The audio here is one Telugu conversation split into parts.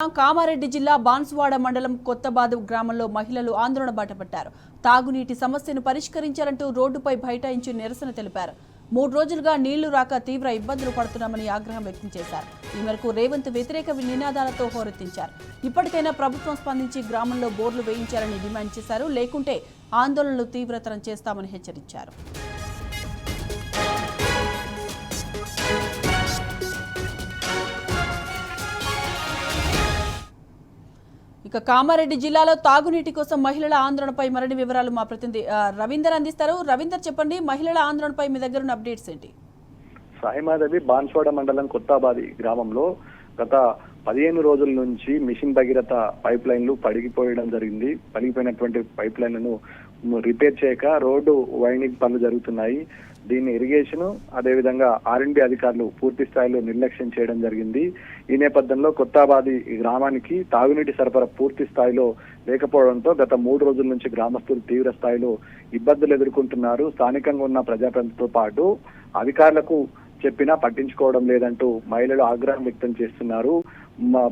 కామారెడ్డి జిల్లా బాన్సువాడ మండలం కొత్తబాదు గ్రామంలో మహిళలు ఆందోళన బాటపట్టారు. తాగునీటి సమస్యను పరిష్కరించాలంటూ రోడ్డుపై బైఠాయించి నిరసన తెలిపారు. 3 రోజులుగా నీళ్లు రాక తీవ్ర ఇబ్బందులు పడుతున్నామని ఆగ్రహం వ్యక్తం చేశారు. ఈ మేరకు రేవంత్ వ్యతిరేక నినాదాలతో హోరెత్తించారు. ఇప్పటికైనా ప్రభుత్వం స్పందించి గ్రామంలో బోర్లు వేయించాలని డిమాండ్ చేశారు. లేకుంటే ఆందోళనలు తీవ్రతరం చేస్తామని హెచ్చరించారు. ఇక కామారెడ్డి జిల్లాలో తాగునీటి కోసం మహిళల ఆందోళనపై మరిన్ని వివరాలు మా ప్రతినిధి రవీందర్ అందిస్తారు. రవీందర్, చెప్పండి, మహిళల ఆందోళనపై మీ దగ్గర ఉన్న అప్డేట్స్ ఏంటి? సాయిమాదేవి బాన్సువాడ మండలం కొత్తబాది గ్రామంలో గత 15 రోజుల నుంచి మిషన్ భగీరథ పైప్ లైన్లు పడిగిపోయినటువంటి పైప్ లైన్లను రిపేర్ చేయక రోడ్డు వైండింగ్ పనులు జరుగుతున్నాయి. దీన్ని ఇరిగేషన్ అదేవిధంగా R&B అధికారులు పూర్తి స్థాయిలో నిర్లక్ష్యం చేయడం జరిగింది. ఈ నేపథ్యంలో కొత్తబాది గ్రామానికి తాగునీటి సరఫరా పూర్తి స్థాయిలో లేకపోవడంతో గత 3 రోజుల నుంచి గ్రామస్తులు తీవ్ర స్థాయిలో ఇబ్బందులు ఎదుర్కొంటున్నారు. స్థానికంగా ఉన్న ప్రజాప్రతినిధులతో పాటు అధికారులకు చెప్పినా పట్టించుకోవడం లేదంటూ మహిళలు ఆగ్రహం వ్యక్తం చేస్తున్నారు.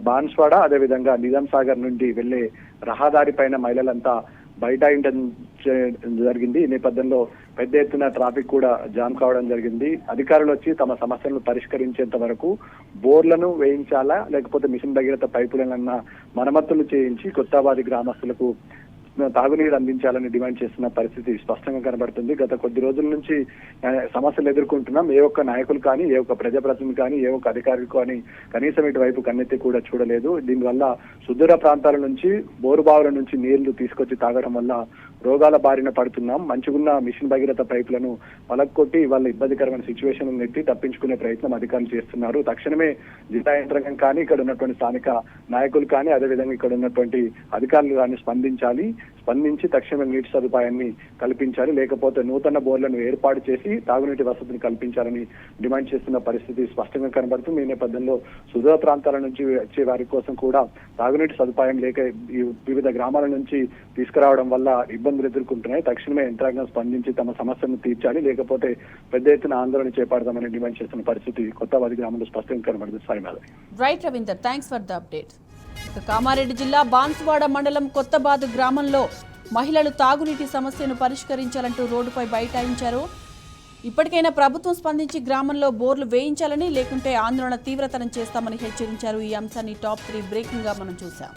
బాన్సువాడ అదేవిధంగా నిజాం సాగర్ నుండి వెళ్లే రహదారి పైన మహిళలంతా బైఠాయించడం జరిగింది. ఈ నేపథ్యంలో పెద్ద ఎత్తున ట్రాఫిక్ కూడా జామ్ కావడం జరిగింది. అధికారులు వచ్చి తమ సమస్యలను పరిష్కరించేంత వరకు బోర్లను వేయించాలా లేకపోతే మిషన్ భగీరథ పైపులనన్నా మరమ్మతులు చేయించి కొత్తబాది గ్రామస్తులకు తాగునీరు అందించాలని డిమాండ్ చేస్తున్న పరిస్థితి స్పష్టంగా కనబడుతుంది. గత కొద్ది రోజుల నుంచి సమస్యలు ఎదుర్కొంటున్నాం. ఏ ఒక్క నాయకులు కానీ, ఏ ఒక్క ప్రజాప్రతినిధి కానీ, ఏ ఒక్క అధికారులు కానీ కనీసం ఇటువైపు కన్నెత్తి కూడా చూడలేదు. దీనివల్ల సుదూర ప్రాంతాల నుంచి బోరుబావుల నుంచి నీళ్లు తీసుకొచ్చి తాగడం వల్ల రోగాల బారిన పడుతున్నాం. మంచిగున్న మిషన్ భగీరథ పైపులను పలక్కొట్టి వాళ్ళ ఇబ్బందికరమైన సిచ్యువేషన్ నెట్టి తప్పించుకునే ప్రయత్నం అధికారులు చేస్తున్నారు. తక్షణమే జిల్లా యంత్రాంగం కానీ, ఇక్కడ ఉన్నటువంటి స్థానిక నాయకులు కానీ, అదేవిధంగా ఇక్కడ ఉన్నటువంటి అధికారులు కానీ స్పందించి తక్షణమే నీటి సదుపాయాన్ని కల్పించాలి. లేకపోతే నూతన బోర్లను ఏర్పాటు చేసి తాగునీటి వసతిని కల్పించాలని డిమాండ్ చేస్తున్న పరిస్థితి స్పష్టంగా కనబడుతుంది. ఈ నేపథ్యంలో సుదూర ప్రాంతాల నుంచి వచ్చే వారి కోసం కూడా తాగునీటి సదుపాయం లేక వివిధ గ్రామాల నుంచి తీసుకురావడం వల్ల ఇబ్బందులు ఎదుర్కొంటున్నాయి. తక్షణమే యంత్రాంగం స్పందించి తమ సమస్యను తీర్చాలి, లేకపోతే పెద్ద ఎత్తున ఆందోళన చేపడదామని డిమాండ్ చేస్తున్న పరిస్థితి కొత్తబాది గ్రామంలో స్పష్టంగా కనబడుతుంది. Saimadhavi. Right Ravinder, thanks for the update. Kamareddy జిల్లా బాన్సువాడ మండలం కొత్తబాదు గ్రామంలో మహిళలు తాగునీటి సమస్యను పరిష్కరించాలంటూ రోడ్డుపై బైఠాయించారు. ఇప్పటికైనా ప్రభుత్వం స్పందించి గ్రామంలో బోర్లు వేయించాలని, లేకుంటే ఆందోళన తీవ్రతరం చేస్తామని హెచ్చరించారు. ఈ అంశాన్ని టాప్ 3 బ్రేకింగ్ గా మనం చూసాం.